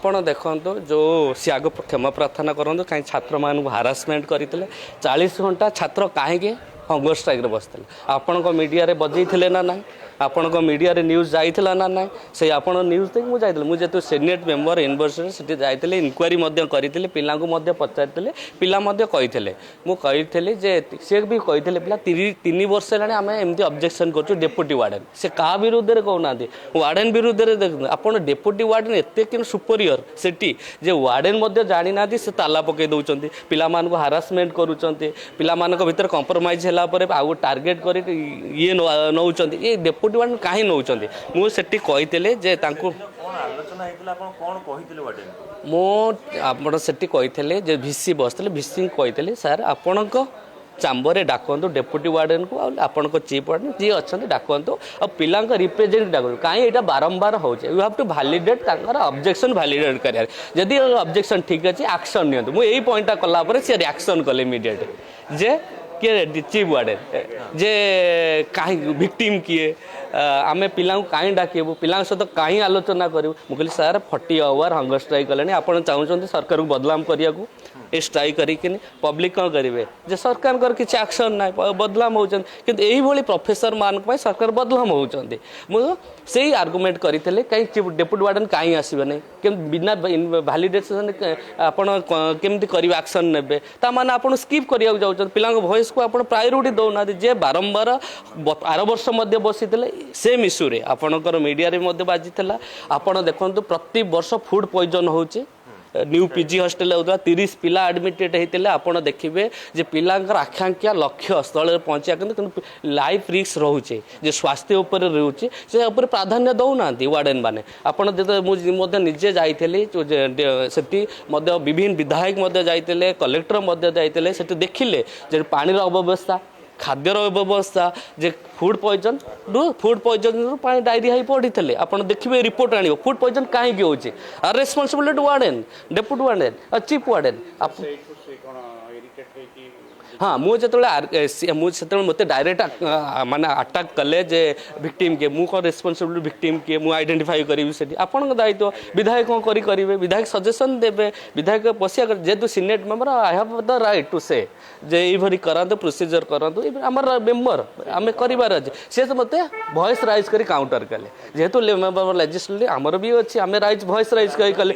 ଆପଣ ଦେଖନ୍ତୁ ଯେଉଁ ସେ ଆଗ କ୍ଷମା ପ୍ରାର୍ଥନା କରନ୍ତୁ କାହିଁ ଛାତ୍ରମାନଙ୍କୁ ହାରାସମେଣ୍ଟ କରିଥିଲେ 40 ଘଣ୍ଟା ଛାତ୍ର କାହିଁକି ହଙ୍ଗର ଷ୍ଟ୍ରାଇକ୍ରେ ବସିଥିଲେ ଆପଣଙ୍କ ମିଡ଼ିଆରେ ବଜେଇଥିଲେ ନା ନାହିଁ ଆପଣଙ୍କ ମିଡ଼ିଆରେ ନ୍ୟୁଜ୍ ଯାଇଥିଲା ନା ନାହିଁ ସେଇ ଆପଣ ନ୍ୟୁଜ୍ ଦେଖି ମୁଁ ଯାଇଥିଲି ମୁଁ ଯେହେତୁ ସିନେଟ୍ ମେମ୍ବର ୟୁନିଭର୍ସିଟି ସେଠି ଯାଇଥିଲି ଇନକ୍ୱାରି ମଧ୍ୟ କରିଥିଲି ପିଲାଙ୍କୁ ମଧ୍ୟ ପଚାରିଥିଲେ ପିଲା ମଧ୍ୟ କହିଥିଲେ ମୁଁ କହିଥିଲି ଯେ ସେ ବି କହିଥିଲେ ପିଲା 3 ବର୍ଷ ହେଲାଣି ଆମେ ଏମିତି ଅବଜେକ୍ସନ୍ କରୁଛୁ ଡେପୁଟି ୱାର୍ଡେନ୍ ସେ କାହା ବିରୁଦ୍ଧରେ କହୁନାହାନ୍ତି ୱାର୍ଡେନ୍ ବିରୁଦ୍ଧରେ ଦେଖନ୍ତୁ ଆପଣ ଡେପୁଟି ୱାର୍ଡେନ୍ ଏତେ କିନ୍ତୁ ସୁପରିୟର ସେଠି ଯେ ୱାର୍ଡେନ୍ ମଧ୍ୟ ଜାଣିନାହାନ୍ତି ସେ ତାଲା ପକାଇ ଦେଉଛନ୍ତି ପିଲାମାନଙ୍କୁ ହାରାସମେଣ୍ଟ କରୁଛନ୍ତି ପିଲାମାନଙ୍କ ଭିତରେ କମ୍ପ୍ରମାଇଜ୍ ହେଲା ପରେ ଆଉ ଟାର୍ଗେଟ୍ କରି ଇଏ ନେଉଛନ୍ତି ଏ ଡେପୁଟି ୱାର୍ଡେନ୍ କାହିଁ ନେଉଛନ୍ତି ମୁଁ ସେଠି କହିଥିଲି ଯେ ତାଙ୍କୁ ମୁଁ ଆପଣ ସେଠି କହିଥିଲେ ଯେ ଭିସି ବସିଥିଲେ ଭିସି କହିଥିଲି ସାର୍ ଆପଣଙ୍କ ଚାମ୍ବରରେ ଡାକନ୍ତୁ ଡେପୁଟି ୱାର୍ଡେନ୍କୁ ଆଉ ଆପଣଙ୍କ ଚିଫ୍ ୱାର୍ଡେନ୍ ଯିଏ ଅଛନ୍ତି ଡାକନ୍ତୁ ଆଉ ପିଲାଙ୍କ ରିପ୍ରେଜେଣ୍ଟ ଡାକନ୍ତୁ କାହିଁ ଏଇଟା ବାରମ୍ବାର ହେଉଛି ୟୁ ହାଭ୍ ଟୁ ଭାଲିଡେଟ୍ ତାଙ୍କର ଅବଜେକ୍ସନ୍ ଭାଲିଡେଟ୍ କରିବାରେ ଯଦି ଅବଜେକ୍ସନ୍ ଠିକ୍ ଅଛି ଆକ୍ସନ୍ ନିଅନ୍ତୁ ମୁଁ ଏଇ ପଏଣ୍ଟଟା କଲା ପରେ ସେ ରିଆକ୍ସନ୍ କଲେ ଇମିଡ଼ିଏଟ୍ ଯେ କିଏ ଚିଫ୍ ୱାର୍ଡେନ୍ ଯେ କାହିଁ ଭିକ୍ଟିମ୍ କିଏ ଆମେ ପିଲାଙ୍କୁ କାହିଁ ଡାକିବୁ ପିଲାଙ୍କ ସହିତ କାହିଁ ଆଲୋଚନା କରିବୁ ମୁଁ କହିଲି ସାର୍ 40 ଆୱାର ହଙ୍ଗର ଷ୍ଟ୍ରାଇକ୍ କଲେଣି ଆପଣ ଚାହୁଁଛନ୍ତି ସରକାରକୁ ବଦନାମ କରିବାକୁ ଏ ଷ୍ଟ୍ରାଇକ୍ କରିକିନି ପବ୍ଲିକ୍ କ'ଣ କରିବେ ଯେ ସରକାରଙ୍କର କିଛି ଆକ୍ସନ୍ ନାହିଁ ବଦନାମ ହେଉଛନ୍ତି କିନ୍ତୁ ଏଇଭଳି ପ୍ରଫେସରମାନଙ୍କ ପାଇଁ ସରକାର ବଦନାମ ହେଉଛନ୍ତି ମୁଁ ସେଇ ଆର୍ଗୁମେଣ୍ଟ କରିଥିଲି କାହିଁ ଡେପୁଟି ୱାର୍ଡେନ୍ କାହିଁ ଆସିବେ ନାହିଁ କେମିତି ବିନା ଭାଲିଡେସନ୍ ଆପଣ କେମିତି କରିବେ ଆକ୍ସନ୍ ନେବେ ତାମାନେ ଆପଣ ସ୍କିପ୍ କରିବାକୁ ଯାଉଛନ୍ତି ପିଲାଙ୍କ ଭଏସ୍କୁ ଆପଣ ପ୍ରାୟୋରିଟି ଦେଉନାହାନ୍ତି ଯେ ବାରମ୍ବାର ଆର ବର୍ଷ ମଧ୍ୟ ବସିଥିଲେ ସେମ୍ ଇସ୍ୟୁରେ ଆପଣଙ୍କର ମିଡ଼ିଆରେ ମଧ୍ୟ ବାଜିଥିଲା ଆପଣ ଦେଖନ୍ତୁ ପ୍ରତି ବର୍ଷ ଫୁଡ୍ ପଏଜନ୍ ହେଉଛି ନ୍ୟୁ ପିଜି ହଷ୍ଟେଲ ହେଉଥିଲା 30 ପିଲା ଆଡମିଟେଡ୍ ହେଇଥିଲେ ଆପଣ ଦେଖିବେ ଯେ ପିଲାଙ୍କର ଆକାଂକ୍ଷା ଲକ୍ଷ୍ୟ ସ୍ଥଳରେ ପହଞ୍ଚିବା କିନ୍ତୁ ଲାଇଫ୍ ରିସ୍କ ରହୁଛି ଯେ ସ୍ୱାସ୍ଥ୍ୟ ଉପରେ ରହୁଛି ସେ ଉପରେ ପ୍ରାଧାନ୍ୟ ଦେଉନାହାନ୍ତି ୱାର୍ଡେନ୍ ମାନେ ଆପଣ ଯେତେବେଳେ ମୁଁ ମଧ୍ୟ ନିଜେ ଯାଇଥିଲି ସେଠି ମଧ୍ୟ ବିଭିନ୍ନ ବିଧାୟକ ମଧ୍ୟ ଯାଇଥିଲେ କଲେକ୍ଟର ମଧ୍ୟ ଯାଇଥିଲେ ସେଠି ଦେଖିଲେ ଯେ ପାଣିର ଅବ୍ୟବସ୍ଥା ଖାଦ୍ୟର ବ୍ୟବସ୍ଥା ଯେ ଫୁଡ୍ ପଏଜନ୍ରୁ ପାଣି ଡାଇରିଆ ହେଇ ପଡ଼ିଥିଲେ ଆପଣ ଦେଖିବେ ରିପୋର୍ଟ ଆଣିବ ଫୁଡ୍ ପଏଜନ୍ କାହିଁକି ହେଉଛି ଆର୍ ରେସ୍ପନ୍ସିବିଲିଟି ୱାର୍ଡେନ୍ ଡେପୁଟି ୱାର୍ଡେନ୍ ଆଉ ଚିଫ୍ ୱାର୍ଡେନ୍ हाँ मुझे सेତେବେଳେ ମୋତେ डायरेक्ट माने अटैक कले जे विक्टिम के मु कौन रेस्पॉन्सिबिलिटी विक्टिम के मु आइडेंटिफाई करी सेठी आपन दायित्व विधायक कौन करेंगे विधायक सजेशन देवे विधायक पशिया जेहेतु senate member I have the right to say जे ये कराते प्रोसीजर करातु आमर मेंबर आम करार अच्छे सी तो मत वॉइस राइज कर काउंटर कले जेहेतु मेंबर लेजिस्लेटिव आमर भी अच्छे आम राइज वॉइस राइज कले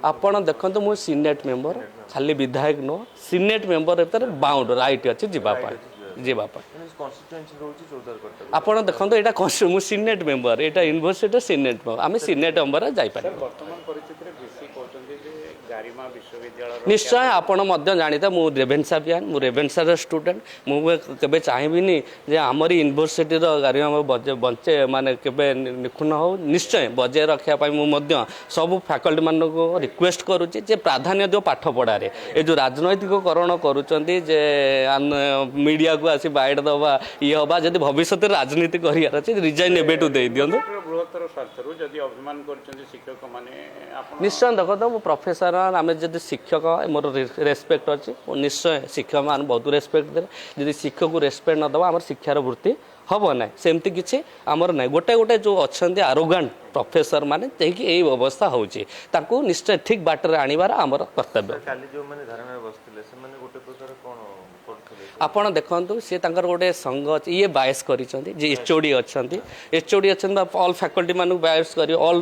ଆପଣ ଦେଖନ୍ତୁ ମୁଁ ସିନେଟ୍ ମେମ୍ବର ଖାଲି ବିଧାୟକ ନୁହଁ ସିନେଟ୍ ମେମ୍ବର ଭିତରେ ବାଉଣ୍ଡ ରାଇଟ୍ ଅଛି ଯିବା ପାଇଁ ଆପଣ ଦେଖନ୍ତୁ ଏଇଟା ମୁଁ ସିନେଟ୍ ମେମ୍ବର ଏଇଟା ୟୁନିଭର୍ସିଟିର ସିନେଟ୍ ମେମ୍ବର ଆମେ ସିନେଟ୍ ମେମ୍ବର ଯାଇପାରିବୁ निश्चय आपण जानीता मु रेभेन्सा पियान मु रेभेन्सार स्टूडेंट मुझे चाहबी जे आमरी यूनिवर्सिटी गारिमा बंचे माने केबे निखुण हो निश्चय बजाय रखापी मुझे सब फैकल्टी मान को रिक्वेस्ट करुच्ची जे प्राधान्य दियो पाठ पढ़ारे ये जो राजनैतिककरण करुँचे जे मीडिया को आसी बाइट दबा ये हवा जब भविष्य राजनीति करार अच्छे रिजाइन एबेटू दे दिंतु निश्चय देखो तो मो प्रोफेसर आम जब शिक्षक मोर रेस्पेक्ट अच्छी निश्चय शिक्षक मान बहुत रेस्पेक्ट दे जब शिक्षक को रेस्पेक्ट नदबा आम शिक्षार वृत्ति हम ना सेमती किसी आमर ना गोटे गोटे जो अच्छा आरोगांट प्रोफेसर माने देखिए यही व्यवस्था होची निश्चय ठीक बाटर आनिबार आमर कर्तव्य ଆପଣ ଦେଖନ୍ତୁ ସେ ତାଙ୍କର ଗୋଟେ ସଂଘ ଅଛି ଇଏ ବାୟସ୍ କରିଛନ୍ତି ଯେ ଏଚଓଡି ଅଛନ୍ତି ଅଲ୍ ଫ୍ୟାକଲ୍ଟି ମାନଙ୍କୁ ବାୟସ୍ କରି ଅଲ୍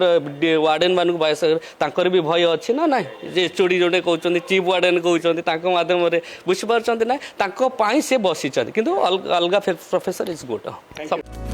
ୱାର୍ଡେନ୍ ମାନଙ୍କୁ ବାୟସ୍ କରି ତାଙ୍କର ବି ଭୟ ଅଛି ନା ନାହିଁ ଯେ ଏଚଓଡି ଯୋଉଟେ କହୁଛନ୍ତି ଚିଫ୍ ୱାର୍ଡେନ୍ କହୁଛନ୍ତି ତାଙ୍କ ମାଧ୍ୟମରେ ବୁଝିପାରୁଛନ୍ତି ନା ତାଙ୍କ ପାଇଁ ସେ ବସିଛନ୍ତି କିନ୍ତୁ ଅଲଗା ପ୍ରଫେସର ଇଜ୍ ଗୁଡ୍